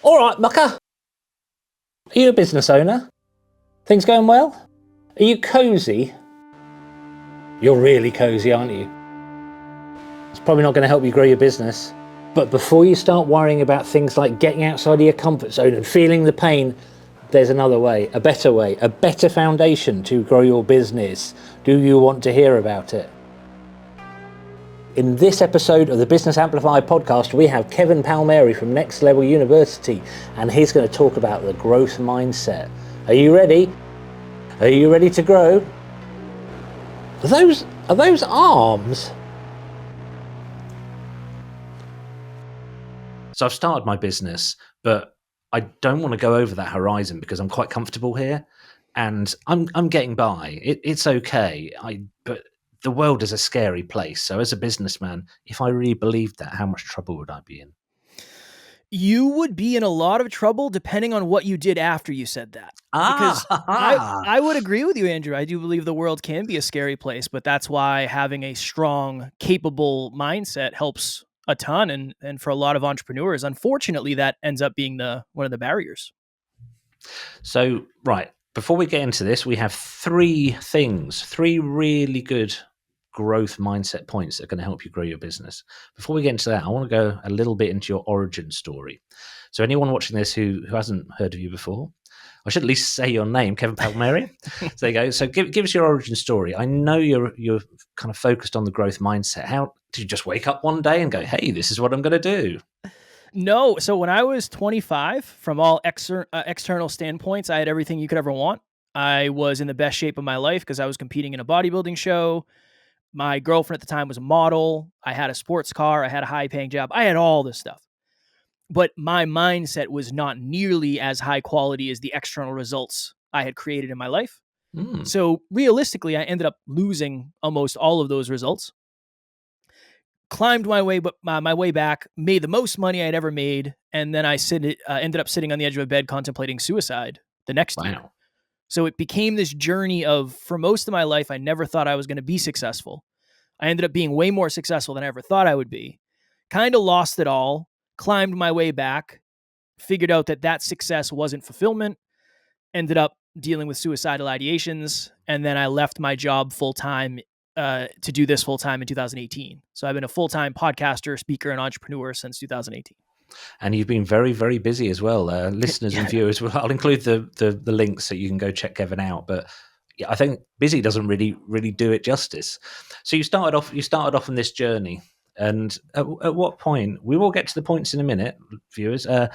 All right, mucker. Are you a business owner? Things going well? Are you cozy? You're really cozy, aren't you? It's probably not going to help you grow your business. But before you start worrying about things like getting outside of your comfort zone and feeling the pain, there's another way, a better foundation to grow your business. Do you want to hear about it? In this episode of the Business Amplifier Podcast, we have Kevin Palmieri from Next Level University, and he's going to talk about the growth mindset. Are you ready? Are you ready to grow? Are those arms? So I've started my business, but I don't want to go over that horizon because I'm quite comfortable here, and I'm getting by. It's okay. But the world is a scary place. So as a businessman, if I really believed that, how much trouble would I be in? You would be in a lot of trouble depending on what you did after you said that. Because I would agree with you, Andrew. I do believe the world can be a scary place, but that's why having a strong, capable mindset helps a ton. And for a lot of entrepreneurs, unfortunately, that ends up being one of the barriers. So, right, before we get into this, we have three really good growth mindset points that are going to help you grow your business. Before we get into that, I want to go a little bit into your origin story. So anyone watching this who hasn't heard of you before, I should at least say your name, Kevin Palmieri. So there you go. So give us your origin story. I know you're kind of focused on the growth mindset. How did you just wake up one day and go, hey, this is what I'm going to do? No. So when I was 25, from all external standpoints, I had everything you could ever want. I was in the best shape of my life because I was competing in a bodybuilding show. My girlfriend at the time was a model. I had a sports car. I had a high-paying job. I had all this stuff. But my mindset was not nearly as high quality as the external results I had created in my life. So realistically, I ended up losing almost all of those results. Climbed my way back, made the most money I'd ever made, and then I ended up sitting on the edge of a bed contemplating suicide the next year. So it became this journey of, for most of my life, I never thought I was going to be successful. I ended up being way more successful than I ever thought I would be. Kind of lost it all, climbed my way back, figured out that success wasn't fulfillment, ended up dealing with suicidal ideations, and then I left my job full-time to do this full-time in 2018. So I've been a full-time podcaster, speaker, and entrepreneur since 2018. And you've been very, very busy as well. Listeners and viewers, I'll include the links so you can go check Kevin out. But yeah, I think busy doesn't really do it justice. So you started off on this journey, and at what point? We will get to the points in a minute, viewers. At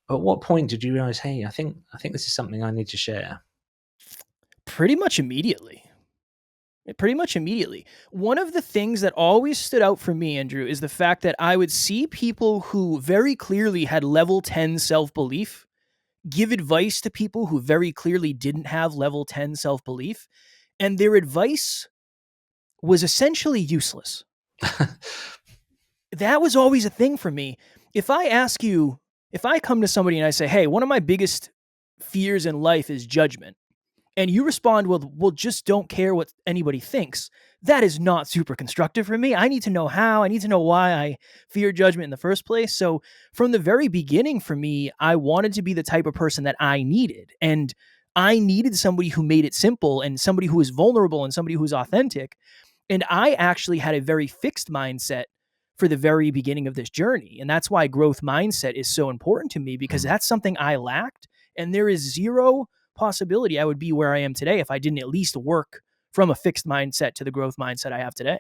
what point did you realize, hey, I think this is something I need to share? Pretty much immediately. One of the things that always stood out for me, Andrew, is the fact that I would see people who very clearly had level 10 self-belief give advice to people who very clearly didn't have level 10 self-belief, and their advice was essentially useless. That was always a thing for me. If I come to somebody and I say, hey, one of my biggest fears in life is judgment, and you respond, well, just don't care what anybody thinks, that is not super constructive for me. I need to know how. I need to know why I fear judgment in the first place. So from the very beginning for me, I wanted to be the type of person that I needed. And I needed somebody who made it simple and somebody who was vulnerable and somebody who was authentic. And I actually had a very fixed mindset for the very beginning of this journey. And that's why growth mindset is so important to me, because that's something I lacked. And there is zero possibility I would be where I am today if I didn't at least work from a fixed mindset to the growth mindset I have today.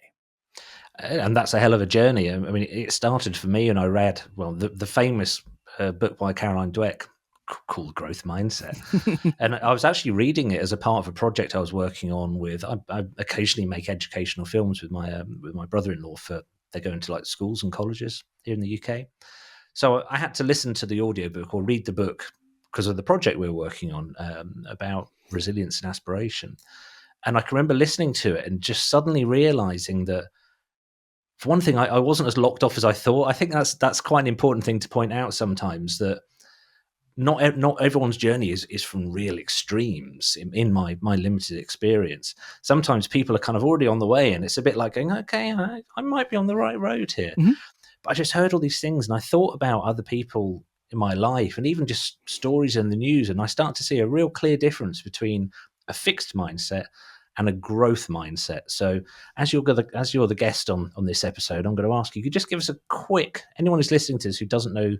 And that's a hell of a journey. I mean, it started for me, and I read, the famous book by Caroline Dweck called Growth Mindset. And I was actually reading it as a part of a project I was working on with, I occasionally make educational films with my brother-in-law they go into like schools and colleges here in the UK. So I had to listen to the audiobook or read the book because of the project we were working on about resilience and aspiration. And I can remember listening to it and just suddenly realizing that, for one thing, I wasn't as locked off as I thought. I think that's quite an important thing to point out sometimes, that not everyone's journey is from real extremes in my limited experience. Sometimes people are kind of already on the way, and it's a bit like going, okay, I might be on the right road here. Mm-hmm. But I just heard all these things, and I thought about other people my life, and even just stories in the news, and I start to see a real clear difference between a fixed mindset and a growth mindset. So as you're the guest on this episode, I'm going to ask you, could you just give us a quick, anyone who's listening to this who doesn't know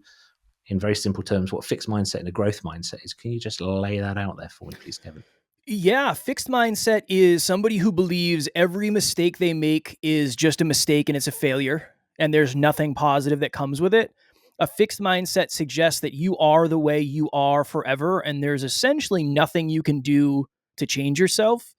in very simple terms what a fixed mindset and a growth mindset is, can you just lay that out there for me, please, Kevin? Yeah, fixed mindset is somebody who believes every mistake they make is just a mistake and it's a failure, and there's nothing positive that comes with it. A fixed mindset suggests that you are the way you are forever, and there's essentially nothing you can do to change yourself.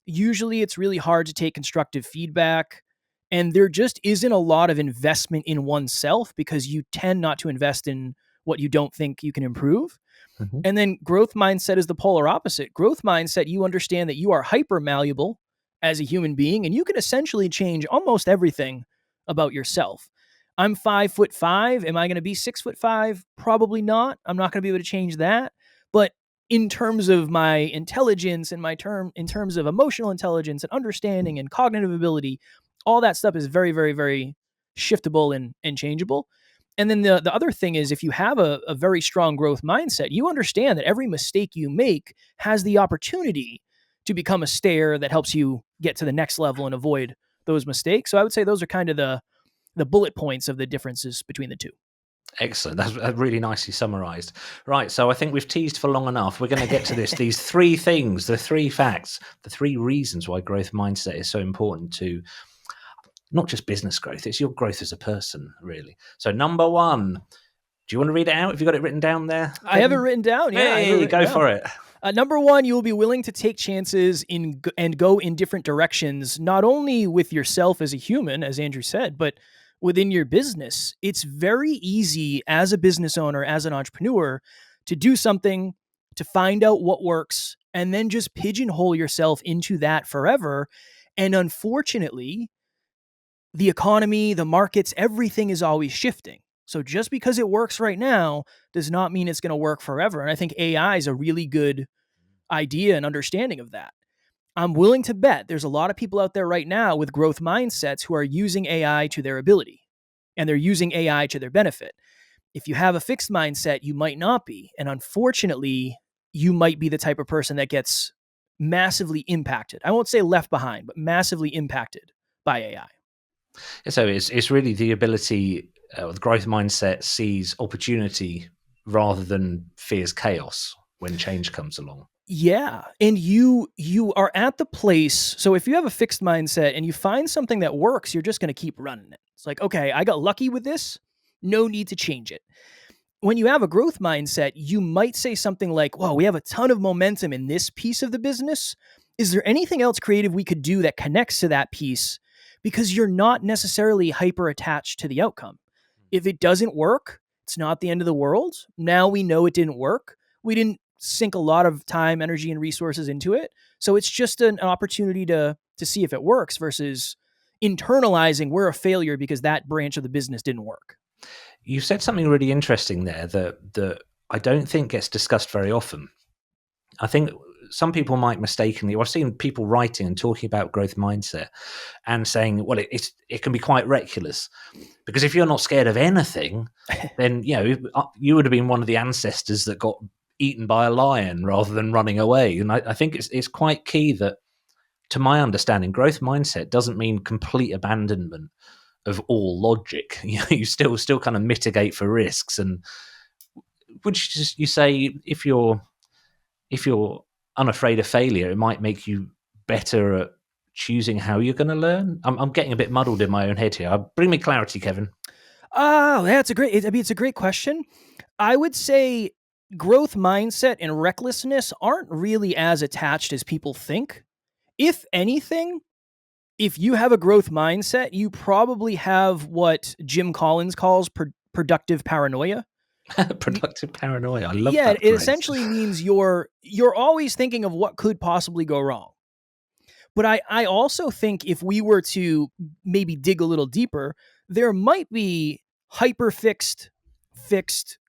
Usually it's really hard to take constructive feedback, and there just isn't a lot of investment in oneself because you tend not to invest in what you don't think you can improve. Mm-hmm. And then growth mindset is the polar opposite. Growth mindset, you understand that you are hyper malleable as a human being, and you can essentially change almost everything about yourself. I'm 5'5". Am I going to be 6'5"? Probably not. I'm not going to be able to change that. But in terms of my intelligence and in terms of emotional intelligence and understanding and cognitive ability, all that stuff is very, very, very shiftable and changeable. And then the other thing is, if you have a very strong growth mindset, you understand that every mistake you make has the opportunity to become a stair that helps you get to the next level and avoid those mistakes. So I would say those are kind of the bullet points of the differences between the two. Excellent. That's really nicely summarized. Right. So I think we've teased for long enough. We're going to get to this. These three things, the three facts, the three reasons why growth mindset is so important to not just business growth, it's your growth as a person, really. So number one, do you want to read it out? Have you got it written down there? I have it written down. Yeah. Hey, go for it. Number one, you will be willing to take chances and go in different directions, not only with yourself as a human, as Andrew said, but within your business. It's very easy as a business owner, as an entrepreneur, to do something, to find out what works, and then just pigeonhole yourself into that forever. And unfortunately, the economy, the markets, everything is always shifting. So just because it works right now does not mean it's going to work forever. And I think AI is a really good idea and understanding of that. I'm willing to bet there's a lot of people out there right now with growth mindsets who are using AI to their ability, and they're using AI to their benefit. If you have a fixed mindset, you might not be. And unfortunately, you might be the type of person that gets massively impacted. I won't say left behind, but massively impacted by AI. So it's really the ability, the growth mindset sees opportunity rather than fears chaos when change comes along. Yeah. And you are at the place. So if you have a fixed mindset and you find something that works, you're just going to keep running it. It's like, okay, I got lucky with this. No need to change it. When you have a growth mindset, you might say something like, well, we have a ton of momentum in this piece of the business. Is there anything else creative we could do that connects to that piece? Because you're not necessarily hyper attached to the outcome. If it doesn't work, it's not the end of the world. Now we know it didn't work. We didn't sink a lot of time, energy, and resources into it. So it's just an opportunity to see if it works versus internalizing we're a failure because that branch of the business didn't work. You said something really interesting there that I don't think gets discussed very often. I think some people might mistakenly, or I've seen people writing and talking about growth mindset and saying, well, it can be quite reckless because if you're not scared of anything, then you would have been one of the ancestors that got eaten by a lion rather than running away. And I think it's quite key that, to my understanding, growth mindset doesn't mean complete abandonment of all logic. You still kind of mitigate for risks. And would you say if you're unafraid of failure, it might make you better at choosing how you're going to learn? I'm getting a bit muddled in my own head here. Bring me clarity, Kevin. Oh, that's it's a great question. I would say growth mindset and recklessness aren't really as attached as people think. If anything, if you have a growth mindset, you probably have what Jim Collins calls productive paranoia. Productive paranoia. I love that. Yeah, it phrase. essentially means you're always thinking of what could possibly go wrong. But I also think if we were to maybe dig a little deeper, there might be hyper fixed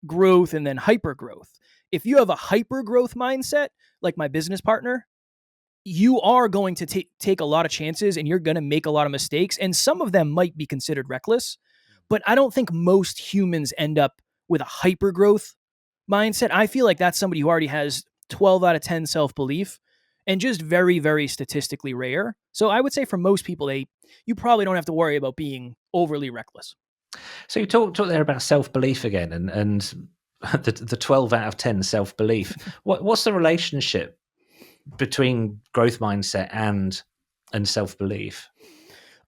growth and then hyper growth. If you have a hyper growth mindset, like my business partner, you are going to take a lot of chances and you're going to make a lot of mistakes. And some of them might be considered reckless, but I don't think most humans end up with a hyper growth mindset, I feel like that's somebody who already has 12 out of 10 self-belief and just very, very statistically rare. So I would say for most people, you probably don't have to worry about being overly reckless. So you talked there about self-belief again, and the 12 out of 10 self-belief. What's the relationship between growth mindset and self-belief?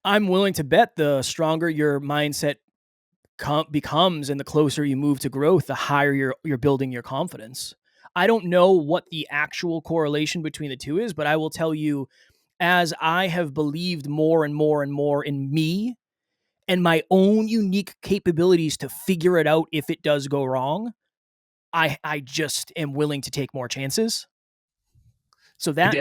I'm willing to bet the stronger your mindset becomes and the closer you move to growth, the higher you're building your confidence. I don't know what the actual correlation between the two is, but I will tell you, as I have believed more and more and more in me and my own unique capabilities to figure it out if it does go wrong, I just am willing to take more chances. So that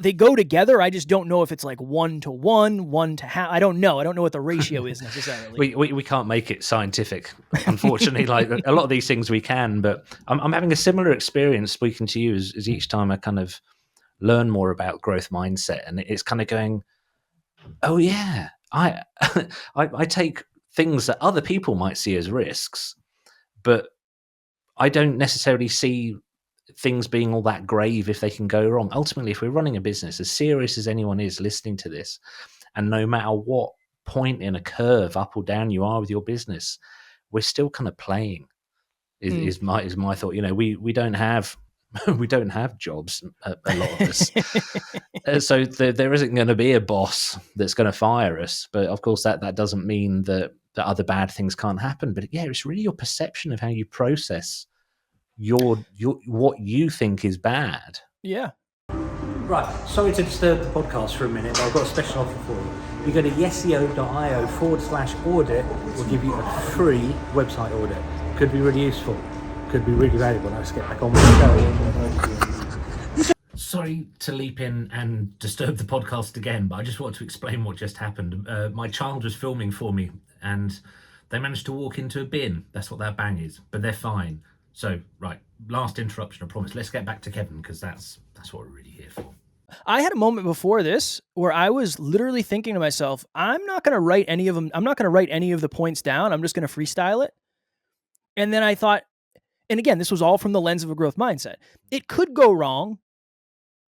they go together. I just don't know if it's like 1-to-1, 1-to-half. I don't know. I don't know what the ratio is necessarily. We can't make it scientific, unfortunately. Like a lot of these things we can, but I'm having a similar experience speaking to you as each time I kind of learn more about growth mindset, and it's kind of going, oh yeah, I take things that other people might see as risks, but I don't necessarily see things being all that grave if they can go wrong. Ultimately, if we're running a business, as serious as anyone is listening to this, and no matter what point in a curve, up or down, you are with your business, we're still kind of playing. Is my thought. You know, we don't have jobs, a lot of us. So there isn't going to be a boss that's going to fire us. But of course, that doesn't mean that other bad things can't happen. But yeah, it's really your perception of how you process your what you think is bad. Yeah. Right, sorry to disturb the podcast for a minute, but I've got a special offer for you. If you go to yeseo.io/audit, we'll give you a free website audit. Could be really useful, could be really valuable. Now let's get back on with the show. Sorry to leap in and disturb the podcast again, but I just want to explain what just happened. My child was filming for me, and they managed to walk into a bin. That's what that bang is, but they're fine. So, right, last interruption, I promise. Let's get back to Kevin, because that's what we're really here for. I had a moment before this where I was literally thinking to myself, I'm not going to write any of them. I'm not going to write any of the points down. I'm just going to freestyle it. And then I thought, and again, this was all from the lens of a growth mindset. It could go wrong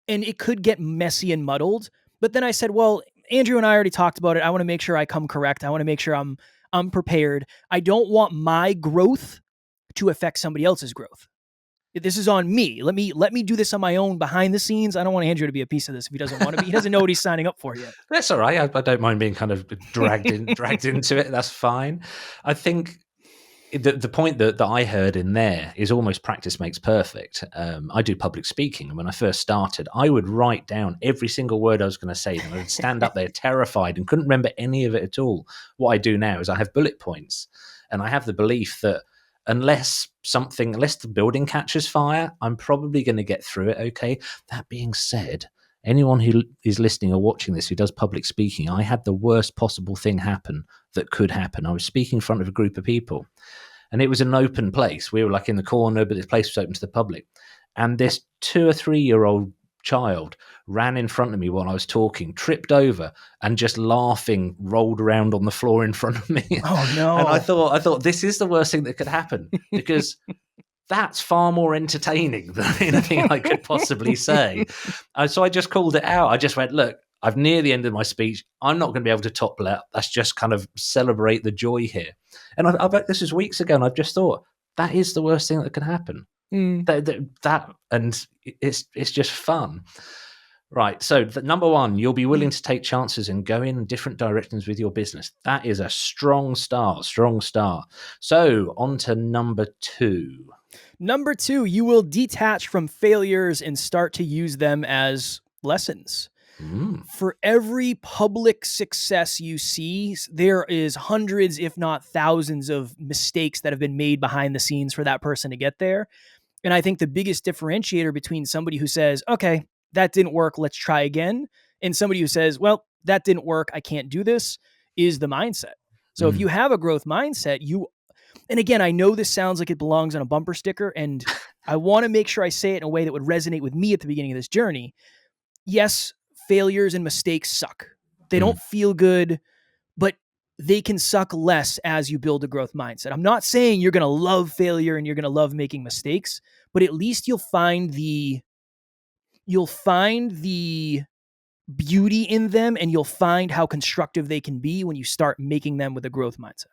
and it could get messy and muddled. But then I said, well, Andrew and I already talked about it. I want to make sure I come correct. I want to make sure I'm prepared. I don't want my growth to affect somebody else's growth. This is on me. Let me do this on my own behind the scenes. I don't want Andrew to be a piece of this if he doesn't want to be. He doesn't know what he's signing up for yet. That's all right. I don't mind being kind of dragged into it. That's fine. I think the point that I heard in there is almost practice makes perfect. I do public speaking, and when I first started, I would write down every single word I was going to say, and I'd stand up there terrified and couldn't remember any of it at all. What I do now is I have bullet points, and I have the belief that unless the building catches fire, I'm probably going to get through it okay. That being said, anyone who is listening or watching this who does public speaking, I had the worst possible thing happen that could happen. I was speaking in front of a group of people, and it was an open place. We were like in the corner, but this place was open to the public. And this 2 or 3 year old child ran in front of me while I was talking, tripped over, and just laughing rolled around on the floor in front of me. Oh no. And I thought this is the worst thing that could happen, because that's far more entertaining than anything I could possibly say. So I just called it out. I just went, look, I've near the end of my speech. I'm not going to be able to topple it. Let's just kind of celebrate the joy here. And I bet this was weeks ago, and I've just thought that is the worst thing that could happen. That and it's just fun. Right. So number one, you'll be willing to take chances and go in different directions with your business. That is a strong start. So on to number two. Number two, you will detach from failures and start to use them as lessons. For every public success you see, there is hundreds, if not thousands, of mistakes that have been made behind the scenes for that person to get there. And I think the biggest differentiator between somebody who says, okay, that didn't work, let's try again, and somebody who says, well, that didn't work, I can't do this, is the mindset. So if you have a growth mindset, and again, I know this sounds like it belongs on a bumper sticker, and I want to make sure I say it in a way that would resonate with me at the beginning of this journey. Yes, failures and mistakes suck. They don't feel good, but they can suck less as you build a growth mindset. I'm not saying you're going to love failure and you're going to love making mistakes, but at least you'll find the beauty in them, and you'll find how constructive they can be when you start making them with a growth mindset.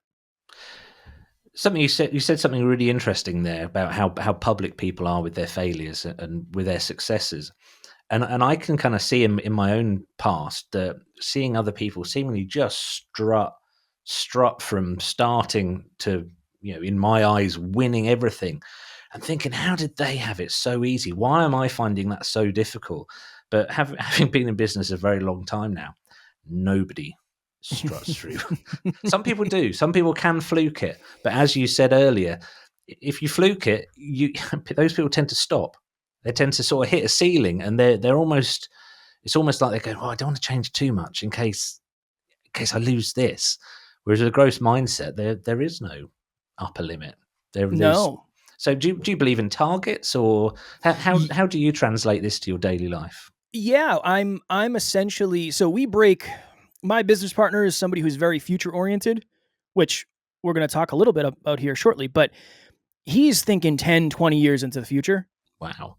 Something you said something really interesting there about how public people are with their failures and with their successes. And I can kind of see in my own past that seeing other people seemingly just strut from starting to, in my eyes, winning everything, and thinking, how did they have it so easy? Why am I finding that so difficult? But having been in business a very long time now, nobody struts through. Some people do. Some people can fluke it. But as you said earlier, if you fluke it, those people tend to stop. They tend to sort of hit a ceiling, and they're almost. It's almost like they go, "Oh, I don't want to change too much in case I lose this." Whereas with a growth mindset, there is no upper limit. No. So do you believe in targets, or how do you translate this to your daily life? Yeah, I'm essentially, so my business partner is somebody who's very future oriented, which we're going to talk a little bit about here shortly, but he's thinking 10, 20 years into the future. Wow.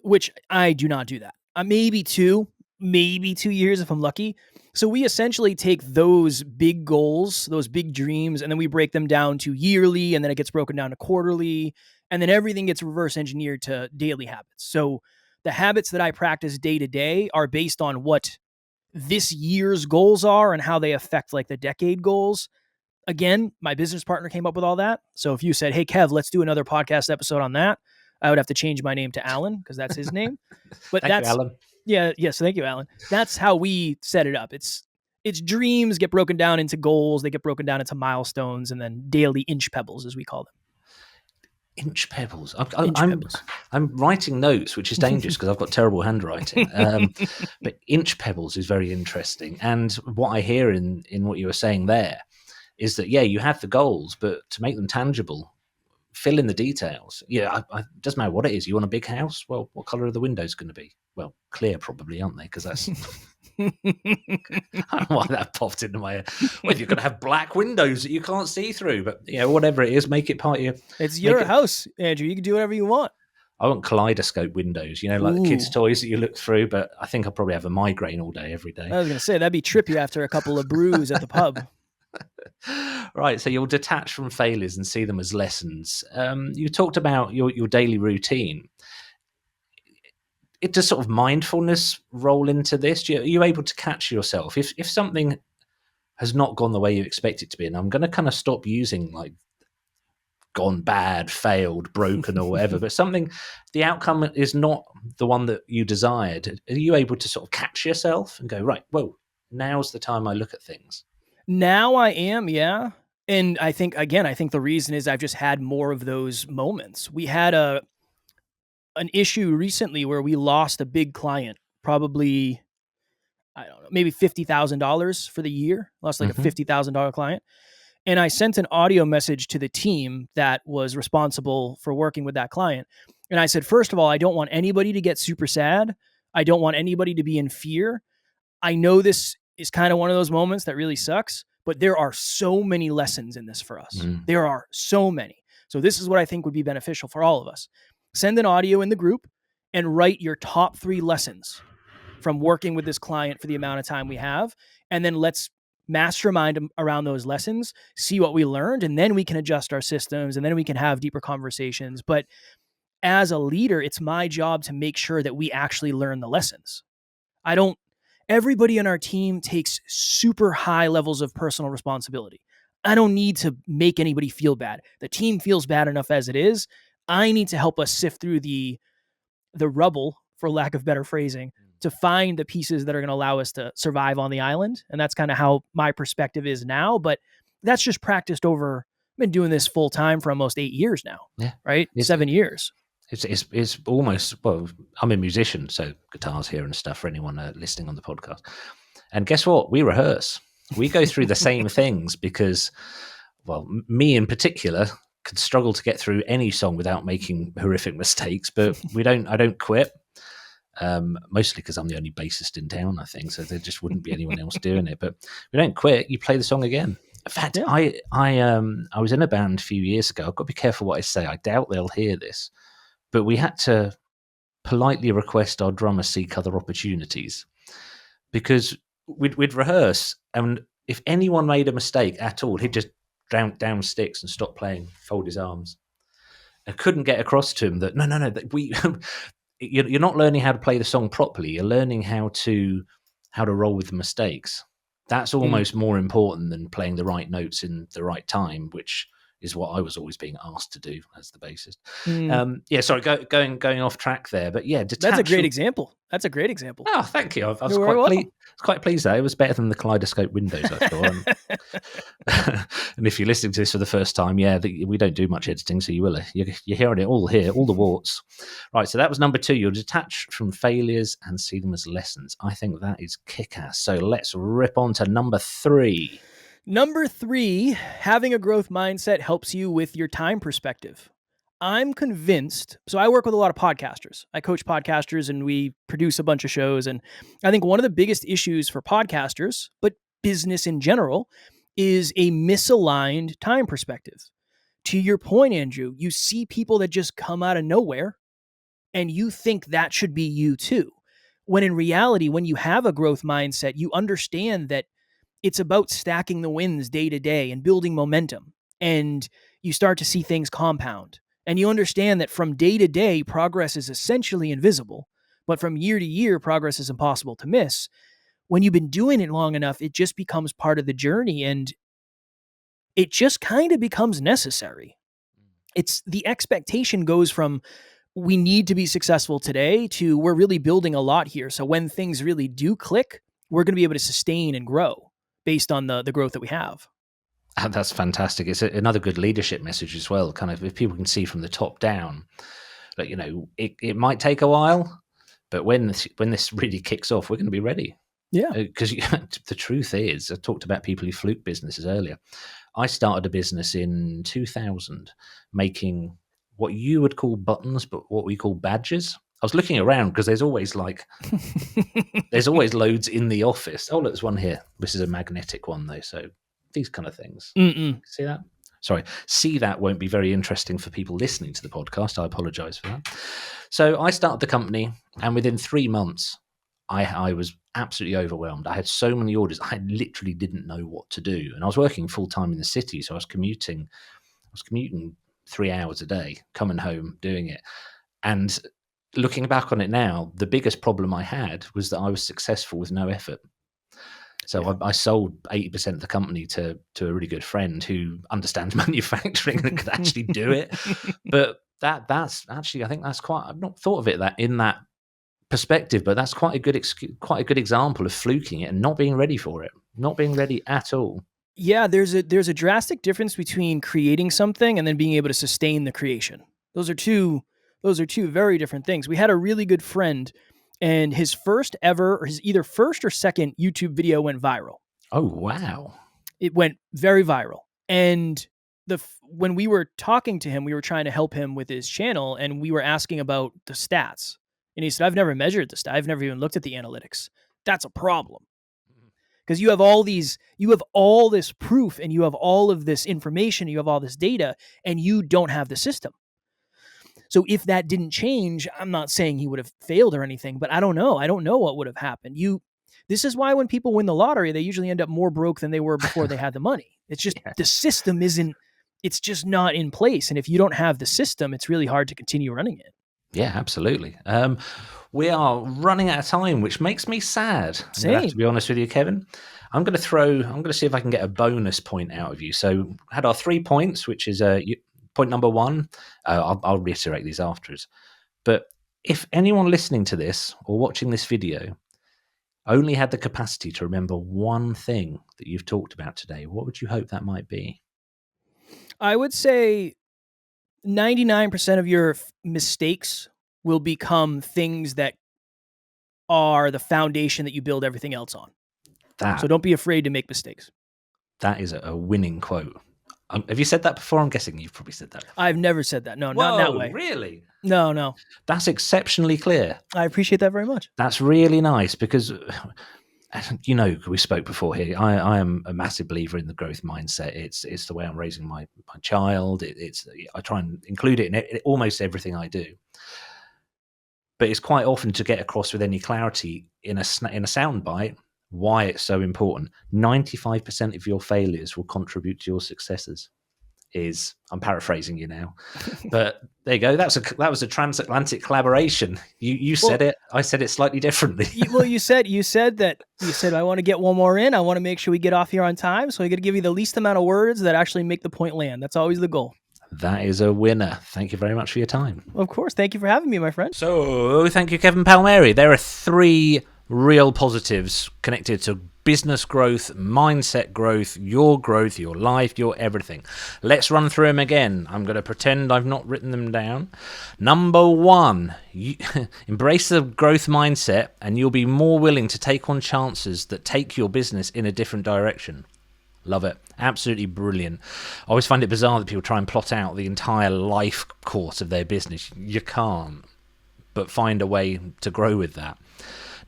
Which I do not do that. Maybe 2 years if I'm lucky. So we essentially take those big goals, those big dreams, and then we break them down to yearly, and then it gets broken down to quarterly, and then everything gets reverse engineered to daily habits. So the habits that I practice day to day are based on what this year's goals are and how they affect like the decade goals. Again, my business partner came up with all that. So if you said, "Hey, Kev, let's do another podcast episode on that," I would have to change my name to Alan because that's his name. But Thank you, Alan. Yeah. Yes. Thank you, Alan. That's how we set it up. It's dreams get broken down into goals. They get broken down into milestones, and then daily inch pebbles, as we call them. Inch pebbles. Pebbles. I'm writing notes, which is dangerous because I've got terrible handwriting. But inch pebbles is very interesting. And what I hear in what you were saying there is that, yeah, you have the goals, but to make them tangible, fill in the details. Yeah, it doesn't matter what it is. You want a big house? Well, what color are the windows going to be? Well, clear probably, aren't they? Because that's I don't know why that popped into my head. Well, you're going to have black windows that you can't see through, but whatever it is, make it part of your. It's your house, Andrew. You can do whatever you want. I want kaleidoscope windows, like the kids' toys that you look through. But I think I'll probably have a migraine all day, every day. I was going to say that'd be trippy after a couple of brews at the pub. Right, so you'll detach from failures and see them as lessons. You talked about your daily routine. It does sort of mindfulness roll into this? Are you able to catch yourself if something has not gone the way you expect it to be? And I'm going to kind of stop using like gone bad, failed, broken, or whatever. But the outcome is not the one that you desired. Are you able to sort of catch yourself and go, right, well, now's the time I look at things? Now I am, yeah. And I think the reason is I've just had more of those moments. We had an issue recently where we lost a big client, probably, I don't know, maybe $50,000 for the year. Lost like a $50,000 client. And I sent an audio message to the team that was responsible for working with that client. And I said, first of all, I don't want anybody to get super sad. I don't want anybody to be in fear. I know this is kind of one of those moments that really sucks, but there are so many lessons in this for us. There are so many. So this is what I think would be beneficial for all of us. Send an audio in the group and write your top 3 lessons from working with this client for the amount of time we have. And then let's mastermind around those lessons, see what we learned, and then we can adjust our systems, and then we can have deeper conversations. But as a leader, it's my job to make sure that we actually learn the lessons. Everybody on our team takes super high levels of personal responsibility. I don't need to make anybody feel bad. The team feels bad enough as it is. I need to help us sift through the rubble, for lack of better phrasing, to find the pieces that are going to allow us to survive on the island. And that's kind of how my perspective is now. But that's just practiced over, I've been doing this full time for almost 8 years now. Yeah. Right? 7 years. It's almost, well, I'm a musician, so guitars here and stuff for anyone listening on the podcast. And guess what? We rehearse. We go through the same things because, well, me in particular could struggle to get through any song without making horrific mistakes, but I don't quit. Mostly because I'm the only bassist in town, I think, so there just wouldn't be anyone else doing it. But we don't quit. You play the song again. In fact, Yeah. I was in a band a few years ago. I've got to be careful what I say. I doubt they'll hear this, but we had to politely request our drummer seek other opportunities because we'd rehearse, and if anyone made a mistake at all, he'd just down sticks and stop playing, fold his arms. I couldn't get across to him that no, that we you're not learning how to play the song properly. You're learning how to roll with the mistakes. That's almost more important than playing the right notes in the right time, which is what I was always being asked to do as the bassist. Sorry, going off track there, but yeah, That's a great example. That's a great example. Oh, thank you. I was quite pleased there. It was better than the kaleidoscope windows, I thought. And if you're listening to this for the first time, we don't do much editing, so you're hearing it all here, all the warts. Right, so that was number 2. You'll detach from failures and see them as lessons. I think that is kick-ass. So let's rip on to number 3. Number 3, having a growth mindset helps you with your time perspective. I'm convinced, so I work with a lot of podcasters. I coach podcasters and we produce a bunch of shows. And I think one of the biggest issues for podcasters, but business in general, is a misaligned time perspective. To your point, Andrew, you see people that just come out of nowhere and you think that should be you too. When in reality, when you have a growth mindset, you understand that it's about stacking the wins day to day and building momentum. And you start to see things compound. And you understand that from day to day, progress is essentially invisible. But from year to year, progress is impossible to miss. When you've been doing it long enough, it just becomes part of the journey. And it just kind of becomes necessary. It's the expectation goes from we need to be successful today to we're really building a lot here. So when things really do click, we're going to be able to sustain and grow based on the growth that we have. That's fantastic. It's another good leadership message as well. Kind of if people can see from the top down, like, it might take a while, but when this really kicks off, we're going to be ready. Yeah. Because the truth is, I talked about people who fluke businesses earlier. I started a business in 2000 making what you would call buttons, but what we call badges. I was looking around because there's always loads in the office. Oh, look, there's one here. This is a magnetic one though. So these kind of things. See that? Sorry. See that won't be very interesting for people listening to the podcast. I apologize for that. So I started the company, and within 3 months, I was absolutely overwhelmed. I had so many orders. I literally didn't know what to do. And I was working full time in the city. So I was commuting 3 hours a day, coming home, doing it. And looking back on it now, the biggest problem I had was that I was successful with no effort. So I sold 80% of the company to a really good friend who understands manufacturing and could actually do it. But that's actually, I think that's quite, I've not thought of it that in that perspective, but that's quite a good example of fluking it and not being ready for it, not being ready at all. Yeah, there's a drastic difference between creating something and then being able to sustain the creation. Those are two very different things. We had a really good friend, and his either first or second YouTube video went viral. Oh, wow. It went very viral. And when we were talking to him, we were trying to help him with his channel, and we were asking about the stats. And he said, I've never measured the stats. I've never even looked at the analytics. That's a problem. Because you have all this proof, and you have all of this information, you have all this data, and you don't have the system. So if that didn't change, I'm not saying he would have failed or anything, but I don't know. I don't know what would have happened. This is why when people win the lottery, they usually end up more broke than they were before they had the money. It's just the system it's just not in place. And if you don't have the system, it's really hard to continue running it. Yeah, absolutely. We are running out of time, which makes me sad. Same. To be honest with you, Kevin. I'm going to see if I can get a bonus point out of you. So we had our 3 points, which is point number 1. I'll reiterate these afterwards. But if anyone listening to this or watching this video only had the capacity to remember one thing that you've talked about today, what would you hope that might be? I would say 99% of your mistakes will become things that are the foundation that you build everything else on. So don't be afraid to make mistakes. That is a winning quote. Have you said that before? I'm guessing you've probably said that before. I've never said that. No, Whoa, not that way. Really? No. That's exceptionally clear. I appreciate that very much. That's really nice because you know, we spoke before here. I am a massive believer in the growth mindset. It's the way I'm raising my child. I try and include it in almost everything I do. But it's quite often to get across with any clarity in a soundbite why it's so important. 95% of your failures will contribute to your successes. I'm paraphrasing you now, but there you go. That was a transatlantic collaboration. You said it. I said it slightly differently. You said I want to get one more in. I want to make sure we get off here on time. So I got to give you the least amount of words that actually make the point land. That's always the goal. That is a winner. Thank you very much for your time. Of course. Thank you for having me, my friend. So thank you, Kevin Palmieri. There are 3 real positives connected to business growth, mindset growth, your life, your everything. Let's run through them again. I'm going to pretend I've not written them down. Number 1, embrace the growth mindset and you'll be more willing to take on chances that take your business in a different direction. Love it. Absolutely brilliant. I always find it bizarre that people try and plot out the entire life course of their business. You can't, but find a way to grow with that.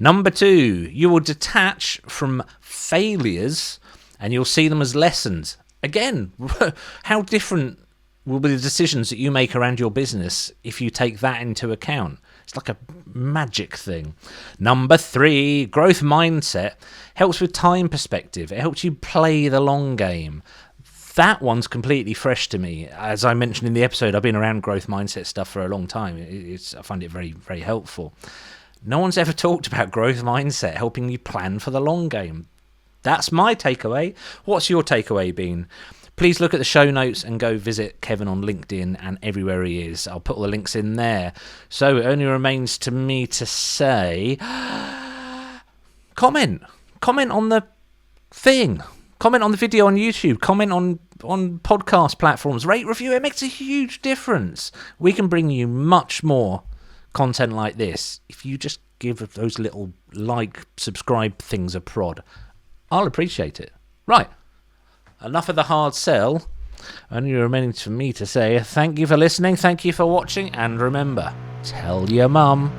Number 2, you will detach from failures and you'll see them as lessons. Again, how different will be the decisions that you make around your business if you take that into account? It's like a magic thing. Number 3, growth mindset helps with time perspective. It helps you play the long game. That one's completely fresh to me. As I mentioned in the episode, I've been around growth mindset stuff for a long time. I find it very, very helpful. No one's ever talked about growth mindset helping you plan for the long game. That's my takeaway. What's your takeaway been? Please look at the show notes and go visit Kevin on LinkedIn and everywhere he is. I'll put all the links in there. So it only remains to me to say, comment on the thing. Comment on the video on YouTube. Comment on podcast platforms. Rate, review. It makes a huge difference. We can bring you much more content like this if you just give those little subscribe things a prod. I'll appreciate it. Right, enough of the hard sell. Only remaining for me to say thank you for listening, thank you for watching, and remember, tell your mum.